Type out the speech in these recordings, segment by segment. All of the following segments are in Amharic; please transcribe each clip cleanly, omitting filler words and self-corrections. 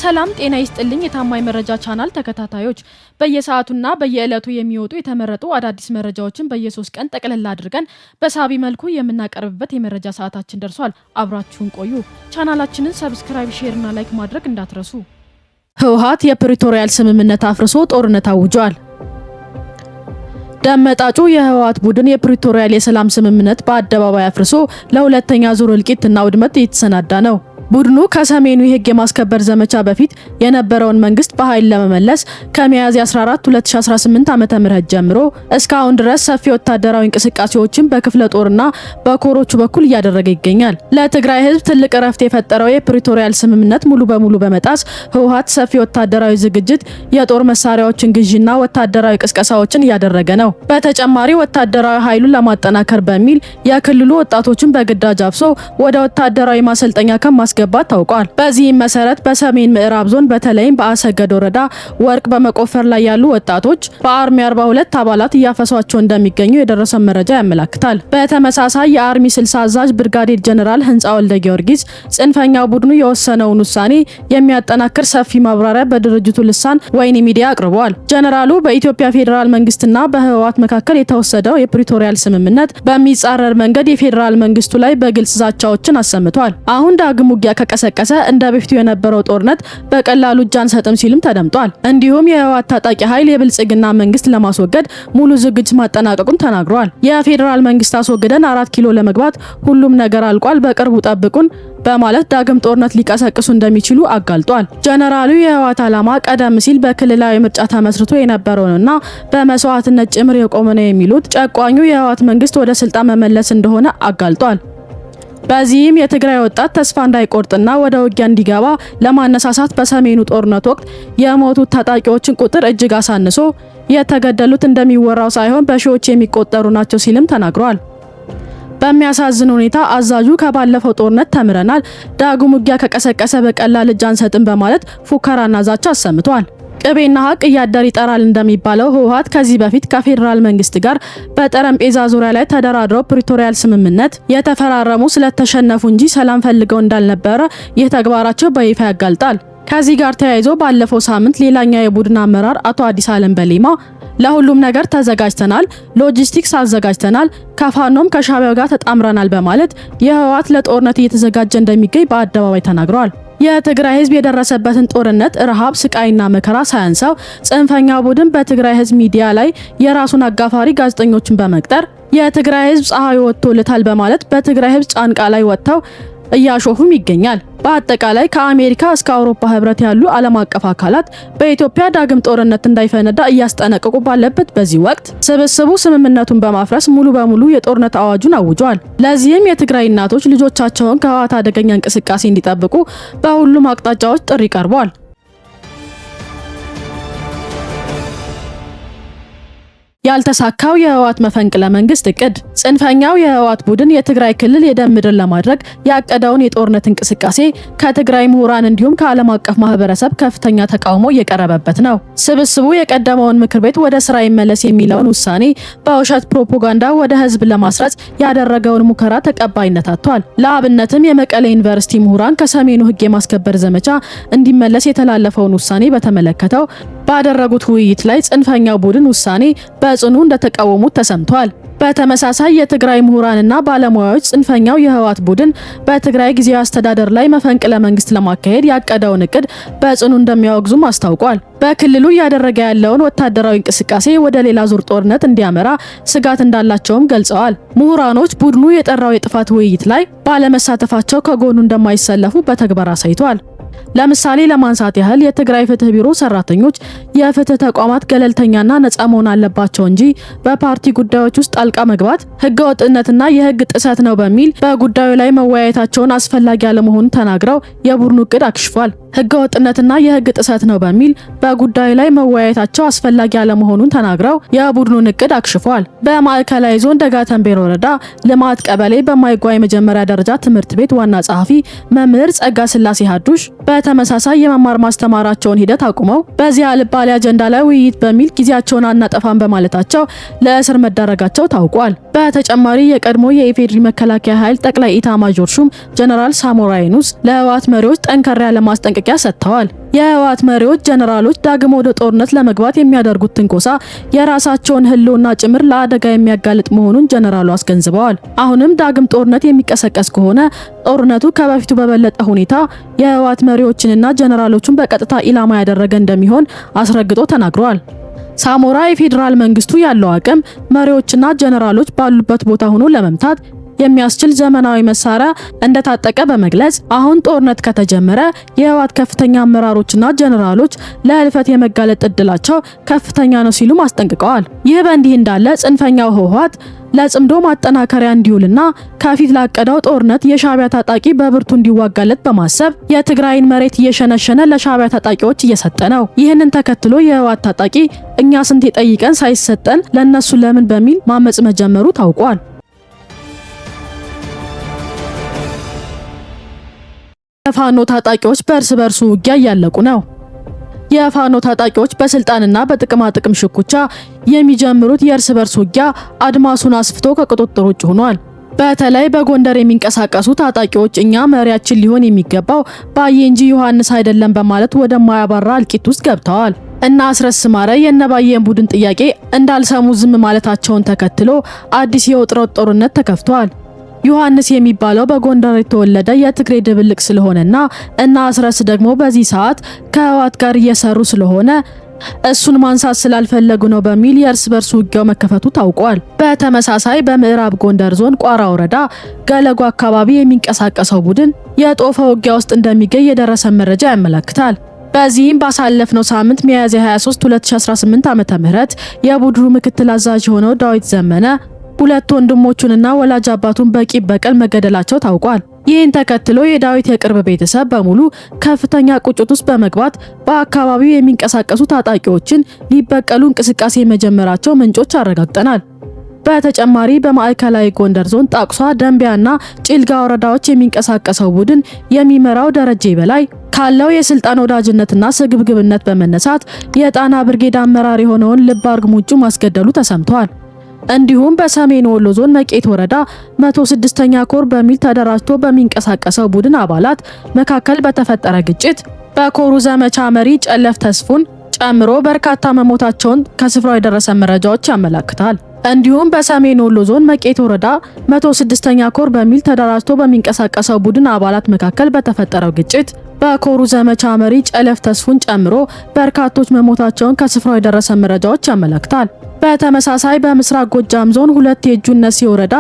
ሰላም ጤና ይስጥልኝ የታማኝ መረጃ ቻናል ተከታታዮች በየሰዓቱና በየዕለቱ የሚወጡ የተመረጡ አዳዲስ መረጃዎችን በየ3 ቀን ጠቅለል አድርገን በሳቢ መልኩ የምናቀርብበት የመረጃ ሰዓታችን ደርሷል። አብራችሁን ቆዩ። ቻናላችንን ሰብስክራይብ፣ ሼር እና ላይክ ማድረግ እንዳትረሱ። ህወሓት የፕሪቶሪያል ስምምነት አፍርሶ ጦርነት አውጇል። ደመጣጩ የህወሓት ቡድን የፕሪቶሪያል የሰላም ስምምነት በአደባባይ አፍርሶ ለሁለተኛ ዙር እልቂትና ውድመት እየተሰናዳ ነው። ቡድኑ ከሰሜኑ የህግ የማስከበር ዘመቻ በፊት የነበረውን መንግስት በኃይል ለመመለስ ከሚያዝያ 14 2018 ዓ.ም ጀምሮ እስካሁን ድረስ ሰፊ ወታደራዊ እንቅስቃሴዎችን በክፍለ ጦርና በኮሮቹ በኩል እያደረገ ይገኛል። ለትግራይ ህዝብ ትልቅ እረፍት የፈጠረው የፕሪቶሪያል ስምምነት ሙሉ በሙሉ በመጣስ ህወሓት ሰፊ ወታደራዊ ዝግጅት፣ የጦር መሳሪያዎችን ግዥና ወታደራዊ ቅስቀሳዎችን እያደረገ ነው። በተጨማሪ ወታደራዊ ኃይሉን ለማጠናከር በሚል የክልሉ ወጣቶችን በግዳጅ አፍሶ ወደ ወታደራዊ ማሰልጠኛ ገባ ታውቋል። በዚህም መሰረት በሰሜን ምዕራብ ዞን በተለይም በአሰገድ ወረዳ ወርቅ በመቆፈር ላይ ያሉ ወጣቶች በአርሚ 42 አባላት እያፈሷቸው እንደሚገኙ የደረሰው መረጃ ያመለክታል። በተመሳሳይ የአርሚ 60 አዛዥ ብርጋዴር ጀነራል ህንጻ ወልደ ጊዮርጊስ ጽንፈኛው ቡድኑ የወሰነውን ውሳኔ የሚያጠናክር ሰፊ ማብራሪያ በድርጅቱ ልሳን ወይኒ ሚዲያ አቅርበዋል። ጀነራሉ በኢትዮጵያ ፌዴራል መንግስትና በህወሓት መካከል የተወሰደው የፕሪቶሪያል ስምምነት በሚጻረር መንገድ የፌዴራል መንግስቱ ላይ በግልጽ ዛቻዎችን አሰምቷል። አሁን ዳግም ከቀሰቀሰ እንደ በፊቱ የነበረው ጦርነት በቀላሉ እጅ አንሰጥም ሲልም ተደምጧል። እንዲሁም የህወሓት ታጣቂ ኃይል የብልጽግና መንግስት ለማስወገድ ሙሉ ዝግጅት ማጠናቀቁን ተናግሯል። የፌዴራል መንግስት አስወግደን 4 ኪሎ ለመግባት ሁሉም ነገር አልቋል፣ በቅርቡ ጠብቁን በማለት ዳግም ጦርነት ሊቀሰቅሱ እንደሚችሉ አጋልጧል። ጀነራሉ የህወሓት ዓላማ ቀደም ሲል በክልላዊ ምርጫ ተመስርቶ የነበረውንና በመስዋዕትነት ጭምር የቆመ ነው የሚሉት ጨቋኙ የህወሓት መንግስት ወደ ስልጣን መመለስ እንደሆነ አጋልጧል። በዚህም የትግራይ ወጣት ተስፋ እንዳይቆርጥና ወደ ውጊያ እንዲገባ ለማነሳሳት በሰሜኑ ጦርነት ወቅት የሞቱት ታጣቂዎችን ቁጥር እጅግ አሳንሶ የተገደሉት እንደሚወራው ሳይሆን በሺዎች የሚቆጠሩ ናቸው ሲልም ተናግሯል። በሚያሳዝን ሁኔታ አዛዡ ከባለፈው ጦርነት ተምረናል፣ ዳግም ውጊያ ከቀሰቀሰ በቀላል እጅ አንሰጥም በማለት ፉከራና ዛቻ አሰምቷል። ቅቤና ሀቅ እያደር ይጠራል እንደሚባለው ህወሓት ከዚህ በፊት ከፌዴራል መንግስት ጋር በጠረጴዛ ዙሪያ ላይ ተደራድረው ፕሪቶሪያል ስምምነት የተፈራረሙ ስለተሸነፉ እንጂ ሰላም ፈልገው እንዳልነበረ ይህ ተግባራቸው በይፋ ያጋልጣል። ከዚህ ጋር ተያይዞ ባለፈው ሳምንት ሌላኛው የቡድን አመራር አቶ አዲስ አለም በሌማ ለሁሉም ነገር ተዘጋጅተናል፣ ሎጂስቲክስ አዘጋጅተናል፣ ከፋኖም ከሻቢያው ጋር ተጣምረናል በማለት የህወሓት ለጦርነት እየተዘጋጀ እንደሚገኝ በአደባባይ ተናግረዋል። የትግራይ ህዝብ የደረሰበትን ጦርነት፣ ረሃብ፣ ስቃይና መከራ ሳያንሰው ጽንፈኛው ቡድን በትግራይ ህዝብ ሚዲያ ላይ የራሱን አጋፋሪ ጋዜጠኞችን በመቅጠር የትግራይ ህዝብ ፀሐይ ወጥቶለታል በማለት በትግራይ ህዝብ ጫንቃ ላይ ወጥተው እያሾፉም ይገኛል። በአጠቃላይ ከአሜሪካ እስከ አውሮፓ ህብረት ያሉ ዓለም አቀፍ አካላት በኢትዮጵያ ዳግም ጦርነት እንዳይፈነዳ እያስጠነቀቁ ባለበት በዚህ ወቅት ስብስቡ ስምምነቱን በማፍረስ ሙሉ በሙሉ የጦርነት አዋጁን አውጇል። ለዚህም የትግራይ እናቶች ልጆቻቸውን ከህወሓት አደገኛ እንቅስቃሴ እንዲጠብቁ በሁሉም አቅጣጫዎች ጥሪ ቀርቧል። ያልተሳካው የህወሓት መፈንቅለ መንግስት እቅድ። ጽንፈኛው የህወሓት ቡድን የትግራይ ክልል የደም ምድር ለማድረግ ያቀደውን የጦርነት እንቅስቃሴ ከትግራይ ምሁራን እንዲሁም ከዓለም አቀፍ ማህበረሰብ ከፍተኛ ተቃውሞ እየቀረበበት ነው። ስብስቡ የቀደመውን ምክር ቤት ወደ ስራ ይመለስ የሚለውን ውሳኔ በውሸት ፕሮፓጋንዳ ወደ ህዝብ ለማስረጽ ያደረገውን ሙከራ ተቀባይነት አጥቷል። ለአብነትም የመቀሌ ዩኒቨርሲቲ ምሁራን ከሰሜኑ ህግ የማስከበር ዘመቻ እንዲመለስ የተላለፈውን ውሳኔ በተመለከተው ባደረጉት ውይይት ላይ ጽንፈኛው ቡድን ውሳኔ በጽኑ እንደተቃወሙት ተሰምቷል። በተመሳሳይ የትግራይ ምሁራንና ባለሙያዎች ጽንፈኛው የህወሓት ቡድን በትግራይ ጊዜያዊ አስተዳደር ላይ መፈንቅለ መንግስት ለማካሄድ ያቀደውን እቅድ በጽኑ እንደሚያወግዙም አስታውቋል። በክልሉ እያደረገ ያለውን ወታደራዊ እንቅስቃሴ ወደ ሌላ ዙር ጦርነት እንዲያመራ ስጋት እንዳላቸውም ገልጸዋል። ምሁራኖች ቡድኑ የጠራው የጥፋት ውይይት ላይ ባለመሳተፋቸው ከጎኑ እንደማይሰለፉ በተግባር አሳይቷል። ለምሳሌ ለማንሳት ያህል የትግራይ ፍትህ ቢሮ ሰራተኞች የፍትህ ተቋማት ገለልተኛና ነፃ መሆን አለባቸው እንጂ በፓርቲ ጉዳዮች ውስጥ ጣልቃ መግባት ህገወጥነትና የህግ ጥሰት ነው በሚል በጉዳዩ ላይ መወያየታቸውን አስፈላጊ ያለመሆኑን ተናግረው የቡድኑ እቅድ አክሽፏል። ህገወጥነትና የህግ ጥሰት ነው በሚል በጉዳዩ ላይ መወያየታቸው አስፈላጊ ያለመሆኑን ተናግረው የቡድኑን እቅድ አክሽፏል። በማዕከላዊ ዞን ደጋተንቤር ወረዳ ልማት ቀበሌ በማይጓ የመጀመሪያ ደረጃ ትምህርት ቤት ዋና ጸሐፊ መምህር ጸጋ ስላሴ ሀዱሽ በተመሳሳይ የመማር ማስተማራቸውን ሂደት አቁመው በዚህ አልባሌ አጀንዳ ላይ ውይይት በሚል ጊዜያቸውን አናጠፋም በማለታቸው ለእስር መዳረጋቸው ታውቋል። በተጨማሪ የቀድሞ የኢፌዴሪ መከላከያ ኃይል ጠቅላይ ኢታማዦር ሹም ጀነራል ሳሞራ የኑስ ለህወሓት መሪዎች ጠንከር ያለ ማስጠንቀቂያ ሰጥተዋል። የህወሓት መሪዎች ጀነራሎች ዳግም ወደ ጦርነት ለመግባት የሚያደርጉት ትንኮሳ የራሳቸውን ህልውና ጭምር ለአደጋ የሚያጋልጥ መሆኑን ጀነራሉ አስገንዝበዋል። አሁንም ዳግም ጦርነት የሚቀሰቀስ ከሆነ ጦርነቱ ከበፊቱ በበለጠ ሁኔታ የህወሓት መሪዎችንና ጀነራሎቹን በቀጥታ ኢላማ ያደረገ እንደሚሆን አስረግጦ ተናግረዋል። ሳሞራ የፌዴራል መንግስቱ ያለው አቅም መሪዎችና ጀነራሎች ባሉበት ቦታ ሆኖ ለመምታት የሚያስችል ዘመናዊ መሳሪያ እንደታጠቀ በመግለጽ አሁን ጦርነት ከተጀመረ የህወሓት ከፍተኛ አመራሮችና ጀነራሎች ለህልፈት የመጋለጥ እድላቸው ከፍተኛ ነው ሲሉ አስጠንቅቀዋል። ይህ በእንዲህ እንዳለ ጽንፈኛው ህወሓት ለጽምዶ ማጠናከሪያ እንዲውልና ከፊት ላቀደው ጦርነት የሻዕቢያ ታጣቂ በብርቱ እንዲዋጋለት በማሰብ የትግራይን መሬት እየሸነሸነ ለሻዕቢያ ታጣቂዎች እየሰጠ ነው። ይህንን ተከትሎ የህወሓት ታጣቂ እኛ ስንቴ ጠይቀን ሳይሰጠን ለነሱ ለምን በሚል ማመጽ መጀመሩ ታውቋል። የፋኖ ታጣቂዎች በእርስ በርሱ ውጊያ እያለቁ ነው። የፋኖ ታጣቂዎች በስልጣንና በጥቅማ ጥቅም ሽኩቻ የሚጀምሩት የእርስ በርስ ውጊያ አድማሱን አስፍቶ ከቁጥጥር ውጭ ሆኗል። በተለይ በጎንደር የሚንቀሳቀሱ ታጣቂዎች እኛ መሪያችን ሊሆን የሚገባው ባዬ እንጂ ዮሐንስ አይደለም በማለት ወደማያባራ እልቂት ውስጥ ገብተዋል። እና አስረስ ማረ የነባዬን ቡድን ጥያቄ እንዳልሰሙ ዝም ማለታቸውን ተከትሎ አዲስ የውጥረት ጦርነት ተከፍቷል። ዮሐንስ የሚባለው በጎንደር የተወለደ የትግሬ ድብልቅ ስለሆነና እና አስረስ ደግሞ በዚህ ሰዓት ከህወሓት ጋር እየሰሩ ስለሆነ እሱን ማንሳት ስላልፈለጉ ነው በሚል የእርስ በርስ ውጊያው መከፈቱ ታውቋል። በተመሳሳይ በምዕራብ ጎንደር ዞን ቋራ ወረዳ ገለጎ አካባቢ የሚንቀሳቀሰው ቡድን የጦፈ ውጊያ ውስጥ እንደሚገኝ የደረሰ መረጃ ያመለክታል። በዚህም ባሳለፍነው ሳምንት ሚያዝያ 23 2018 ዓ.ም የቡድኑ ምክትል አዛዥ የሆነው ዳዊት ዘመነ ሁለት ወንድሞቹንና ወላጅ አባቱን በቂም በቀል መገደላቸው ታውቋል። ይህን ተከትሎ የዳዊት የቅርብ ቤተሰብ በሙሉ ከፍተኛ ቁጭት ውስጥ በመግባት በአካባቢው የሚንቀሳቀሱ ታጣቂዎችን ሊበቀሉ እንቅስቃሴ መጀመራቸው ምንጮች አረጋግጠናል። በተጨማሪ በማዕከላዊ ጎንደር ዞን ጣቁሳ፣ ደንቢያና ጭልጋ ወረዳዎች የሚንቀሳቀሰው ቡድን የሚመራው ደረጀ በላይ ካለው የስልጣን ወዳጅነትና ስግብግብነት በመነሳት የጣና ብርጌድ አመራር የሆነውን ልብ አርግ ሙጩ ማስገደሉ ተሰምቷል። እንዲሁም በሰሜን ወሎ ዞን መቄት ወረዳ 106ኛ ኮር በሚል ተደራጅቶ በሚንቀሳቀሰው ቡድን አባላት መካከል በተፈጠረ ግጭት በኮሩ ዘመቻ መሪ ጨለፍ ተስፉን ጨምሮ በርካታ መሞታቸውን ከስፍራው የደረሰ መረጃዎች ያመለክታል። እንዲሁም በሰሜን ወሎ ዞን መቄት ወረዳ 106ኛ ኮር በሚል ተደራጅቶ በሚንቀሳቀሰው ቡድን አባላት መካከል በተፈጠረው ግጭት በኮሩ ዘመቻ መሪ ጨለፍ ተስፉን ጨምሮ በርካቶች መሞታቸውን ከስፍራው የደረሰ መረጃዎች ያመለክታል። በተመሳሳይ በምስራቅ ጎጃም ዞን ሁለት የጁነሲ ወረዳ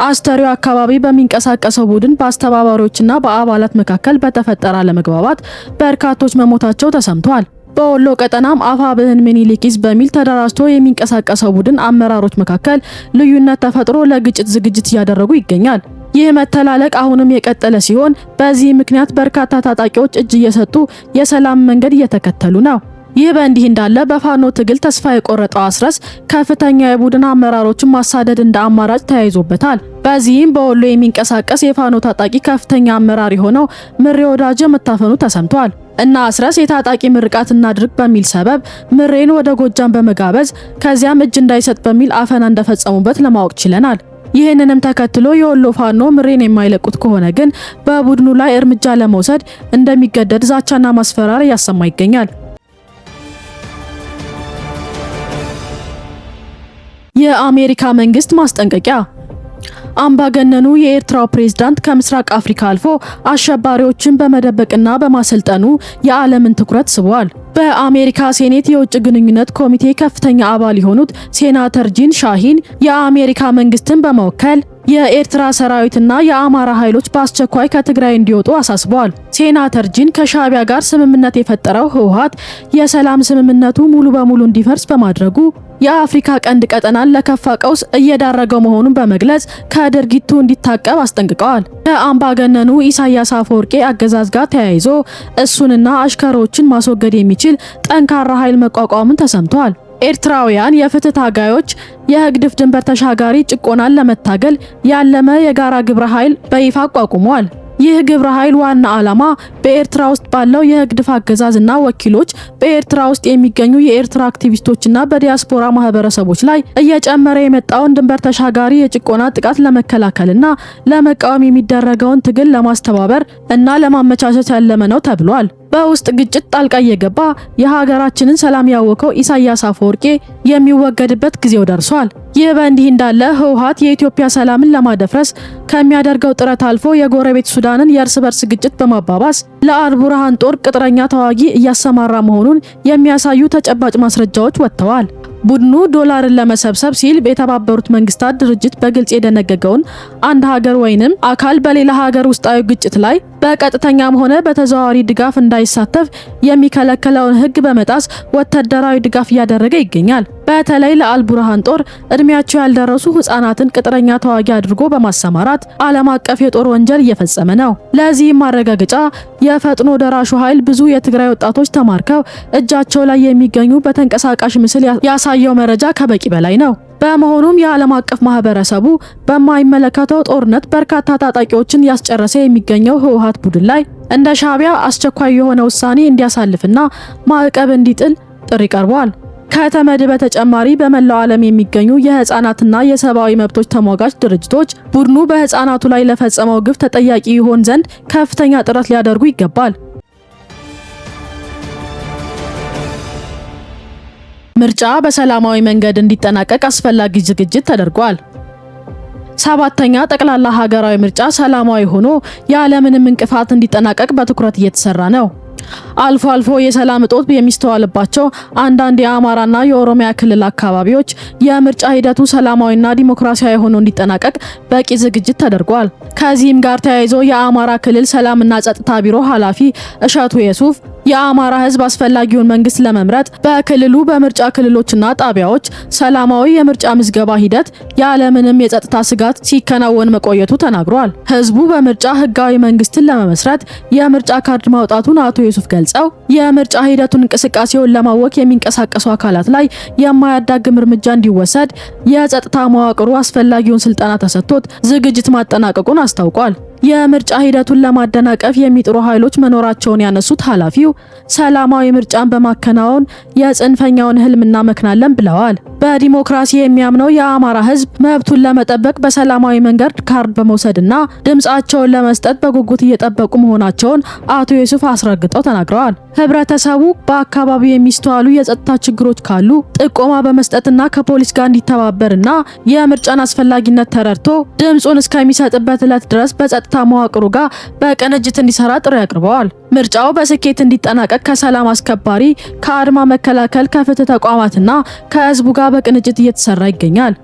አስተሪዮ አካባቢ በሚንቀሳቀሰው ቡድን በአስተባባሪዎችና በአባላት መካከል በተፈጠረ አለመግባባት በርካቶች መሞታቸው ተሰምቷል። በወሎ ቀጠናም አፋብህን ምኒልክ በሚል ተደራጅቶ የሚንቀሳቀሰው ቡድን አመራሮች መካከል ልዩነት ተፈጥሮ ለግጭት ዝግጅት እያደረጉ ይገኛል። ይህ መተላለቅ አሁንም የቀጠለ ሲሆን በዚህ ምክንያት በርካታ ታጣቂዎች እጅ እየሰጡ የሰላም መንገድ እየተከተሉ ነው። ይህ በእንዲህ እንዳለ በፋኖ ትግል ተስፋ የቆረጠው አስረስ ከፍተኛ የቡድን አመራሮችን ማሳደድ እንደ አማራጭ ተያይዞበታል። በዚህም በወሎ የሚንቀሳቀስ የፋኖ ታጣቂ ከፍተኛ አመራር የሆነው ምሬ ወዳጀ መታፈኑ ተሰምቷል። እና አስረስ የታጣቂ ምርቃት እናድርግ በሚል ሰበብ ምሬን ወደ ጎጃም በመጋበዝ ከዚያም እጅ እንዳይሰጥ በሚል አፈና እንደፈጸሙበት ለማወቅ ችለናል። ይህንንም ተከትሎ የወሎ ፋኖ ምሬን የማይለቁት ከሆነ ግን በቡድኑ ላይ እርምጃ ለመውሰድ እንደሚገደድ ዛቻና ማስፈራሪያ እያሰማ ይገኛል። የአሜሪካ መንግስት ማስጠንቀቂያ። አምባገነኑ የኤርትራው ፕሬዝዳንት ከምስራቅ አፍሪካ አልፎ አሸባሪዎችን በመደበቅና በማሰልጠኑ የዓለምን ትኩረት ስቧል። በአሜሪካ ሴኔት የውጭ ግንኙነት ኮሚቴ ከፍተኛ አባል የሆኑት ሴናተር ጂን ሻሂን የአሜሪካ መንግስትን በመወከል የኤርትራ ሰራዊትና የአማራ ኃይሎች በአስቸኳይ ከትግራይ እንዲወጡ አሳስበዋል። ሴናተር ጂን ከሻዕቢያ ጋር ስምምነት የፈጠረው ህወሓት የሰላም ስምምነቱ ሙሉ በሙሉ እንዲፈርስ በማድረጉ የአፍሪካ ቀንድ ቀጠናን ለከፋ ቀውስ እየዳረገው መሆኑን በመግለጽ ከድርጊቱ እንዲታቀብ አስጠንቅቀዋል። ከአምባገነኑ ኢሳያስ አፈወርቂ አገዛዝ ጋር ተያይዞ እሱንና አሽከሮችን ማስወገድ የሚችል ጠንካራ ኃይል መቋቋምን ተሰምቷል። ኤርትራውያን የፍትህ ታጋዮች የህግድፍ ድንበር ተሻጋሪ ጭቆናን ለመታገል ያለመ የጋራ ግብረ ኃይል በይፋ አቋቁመዋል። ይህ ግብረ ኃይል ዋና ዓላማ በኤርትራ ውስጥ ባለው የህግድፍ አገዛዝና ወኪሎች በኤርትራ ውስጥ የሚገኙ የኤርትራ አክቲቪስቶችና በዲያስፖራ ማህበረሰቦች ላይ እየጨመረ የመጣውን ድንበር ተሻጋሪ የጭቆና ጥቃት ለመከላከልና ለመቃወም የሚደረገውን ትግል ለማስተባበር እና ለማመቻቸት ያለመ ነው ተብሏል። በውስጥ ግጭት ጣልቃ እየገባ የሀገራችንን ሰላም ያወከው ኢሳያስ አፈወርቂ የሚወገድበት ጊዜው ደርሷል። ይህ በእንዲህ እንዳለ ህወሓት የኢትዮጵያ ሰላምን ለማደፍረስ ከሚያደርገው ጥረት አልፎ የጎረቤት ሱዳንን የእርስ በርስ ግጭት በማባባስ ለአልቡርሃን ጦር ቅጥረኛ ተዋጊ እያሰማራ መሆኑን የሚያሳዩ ተጨባጭ ማስረጃዎች ወጥተዋል። ቡድኑ ዶላርን ለመሰብሰብ ሲል የተባበሩት መንግስታት ድርጅት በግልጽ የደነገገውን አንድ ሀገር ወይንም አካል በሌላ ሀገር ውስጣዊ ግጭት ላይ በቀጥተኛም ሆነ በተዘዋዋሪ ድጋፍ እንዳይሳተፍ የሚከለክለውን ህግ በመጣስ ወታደራዊ ድጋፍ እያደረገ ይገኛል። በተለይ ለአልቡርሃን ጦር እድሜያቸው ያልደረሱ ህፃናትን ቅጥረኛ ተዋጊ አድርጎ በማሰማራት ዓለም አቀፍ የጦር ወንጀል እየፈጸመ ነው። ለዚህም ማረጋገጫ የፈጥኖ ደራሹ ኃይል ብዙ የትግራይ ወጣቶች ተማርከው እጃቸው ላይ የሚገኙ በተንቀሳቃሽ ምስል ያሳየው መረጃ ከበቂ በላይ ነው። በመሆኑም የዓለም አቀፍ ማህበረሰቡ በማይመለከተው ጦርነት በርካታ ታጣቂዎችን ያስጨረሰ የሚገኘው ህወሓት ቡድን ላይ እንደ ሻዕቢያ አስቸኳይ የሆነ ውሳኔ እንዲያሳልፍና ማዕቀብ እንዲጥል ጥሪ ቀርቧል። ከተመድ በተጨማሪ በመላው ዓለም የሚገኙ የህፃናትና የሰብአዊ መብቶች ተሟጋች ድርጅቶች ቡድኑ በህፃናቱ ላይ ለፈጸመው ግፍ ተጠያቂ ይሆን ዘንድ ከፍተኛ ጥረት ሊያደርጉ ይገባል። ምርጫ በሰላማዊ መንገድ እንዲጠናቀቅ አስፈላጊ ዝግጅት ተደርጓል። ሰባተኛ ጠቅላላ ሀገራዊ ምርጫ ሰላማዊ ሆኖ ያለምንም እንቅፋት እንዲጠናቀቅ በትኩረት እየተሰራ ነው። አልፎ አልፎ የሰላም እጦት የሚስተዋልባቸው አንዳንድ የአማራና የኦሮሚያ ክልል አካባቢዎች የምርጫ ሂደቱ ሰላማዊና ዲሞክራሲያዊ ሆኖ እንዲጠናቀቅ በቂ ዝግጅት ተደርጓል። ከዚህም ጋር ተያይዞ የአማራ ክልል ሰላምና ጸጥታ ቢሮ ኃላፊ እሸቱ የሱፍ የአማራ ህዝብ አስፈላጊውን መንግስት ለመምረጥ በክልሉ በምርጫ ክልሎችና ጣቢያዎች ሰላማዊ የምርጫ ምዝገባ ሂደት ያለምንም የጸጥታ ስጋት ሲከናወን መቆየቱ ተናግሯል። ህዝቡ በምርጫ ህጋዊ መንግስትን ለመመስረት የምርጫ ካርድ ማውጣቱን አቶ ዩሱፍ ገልጸው የምርጫ ሂደቱን እንቅስቃሴውን ለማወክ የሚንቀሳቀሱ አካላት ላይ የማያዳግም እርምጃ እንዲወሰድ የጸጥታ መዋቅሩ አስፈላጊውን ስልጠና ተሰጥቶት ዝግጅት ማጠናቀቁን አስታውቋል። የምርጫ ሂደቱን ለማደናቀፍ የሚጥሩ ኃይሎች መኖራቸውን ያነሱት ኃላፊው ሰላማዊ ምርጫን በማከናወን የጽንፈኛውን ህልም እናመክናለን ብለዋል። በዲሞክራሲ የሚያምነው የአማራ ህዝብ መብቱን ለመጠበቅ በሰላማዊ መንገድ ካርድ በመውሰድና ድምጻቸውን ለመስጠት በጉጉት እየጠበቁ መሆናቸውን አቶ ዩሱፍ አስረግጠው ተናግረዋል። ህብረተሰቡ በአካባቢው የሚስተዋሉ የጸጥታ ችግሮች ካሉ ጥቆማ በመስጠትና ከፖሊስ ጋር እንዲተባበርና የምርጫን አስፈላጊነት ተረድቶ ድምጹን እስከሚሰጥበት ዕለት ድረስ በጸጥታ መዋቅሩ ጋር በቅንጅት እንዲሰራ ጥሪ አቅርበዋል። ምርጫው በስኬት እንዲጠናቀቅ ከሰላም አስከባሪ፣ ከአድማ መከላከል፣ ከፍትህ ተቋማትና ከህዝቡ ጋር በቅንጅት እየተሰራ ይገኛል።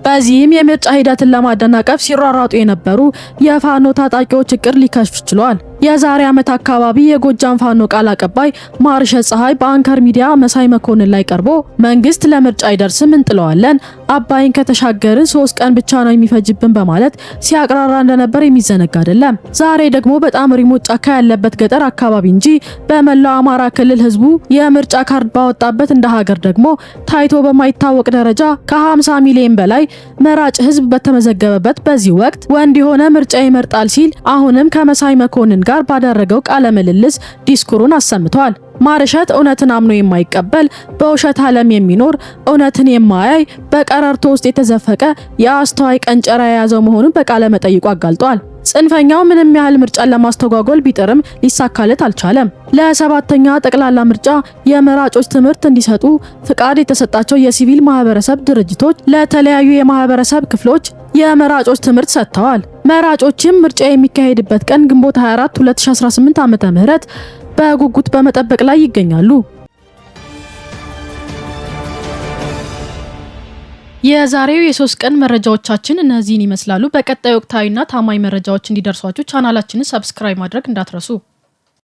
በዚህም የምርጫ ሂደትን ለማደናቀፍ ሲሯሯጡ የነበሩ የፋኖ ታጣቂዎች እቅድ ሊከሽፍ ችሏል። የዛሬ ዓመት አካባቢ የጎጃም ፋኖ ቃል አቀባይ ማርሸት ፀሐይ በአንከር ሚዲያ መሳይ መኮንን ላይ ቀርቦ መንግስት ለምርጫ አይደርስም እንጥለዋለን፣ አባይን ከተሻገርን 3 ቀን ብቻ ነው የሚፈጅብን በማለት ሲያቅራራ እንደነበር የሚዘነጋ አይደለም። ዛሬ ደግሞ በጣም ሪሞት ጫካ ያለበት ገጠር አካባቢ እንጂ በመላው አማራ ክልል ህዝቡ የምርጫ ካርድ ባወጣበት እንደ ሀገር ደግሞ ታይቶ በማይታወቅ ደረጃ ከ50 ሚሊዮን በላይ መራጭ ህዝብ በተመዘገበበት በዚህ ወቅት ወንድ የሆነ ምርጫ ይመርጣል ሲል አሁንም ከመሳይ መኮንን ጋር ባደረገው ቃለ ምልልስ ዲስኩሩን አሰምቷል። ማርሸት እውነትን አምኖ የማይቀበል በውሸት ዓለም የሚኖር እውነትን የማያይ በቀረርቶ ውስጥ የተዘፈቀ የአስተዋይ ቀንጨራ የያዘው መሆኑን በቃለ መጠይቁ አጋልጧል። ጽንፈኛው ምንም ያህል ምርጫን ለማስተጓጎል ቢጥርም ሊሳካለት አልቻለም። ለሰባተኛ ጠቅላላ ምርጫ የመራጮች ትምህርት እንዲሰጡ ፍቃድ የተሰጣቸው የሲቪል ማህበረሰብ ድርጅቶች ለተለያዩ የማህበረሰብ ክፍሎች የመራጮች ትምህርት ሰጥተዋል። መራጮችም ምርጫ የሚካሄድበት ቀን ግንቦት 24 2018 ዓ.ም በጉጉት በመጠበቅ ላይ ይገኛሉ። የዛሬው የ3 ቀን መረጃዎቻችን እነዚህን ይመስላሉ። በቀጣይ ወቅታዊና ታማኝ መረጃዎች እንዲደርሷችሁ ቻናላችንን ሰብስክራይብ ማድረግ እንዳትረሱ።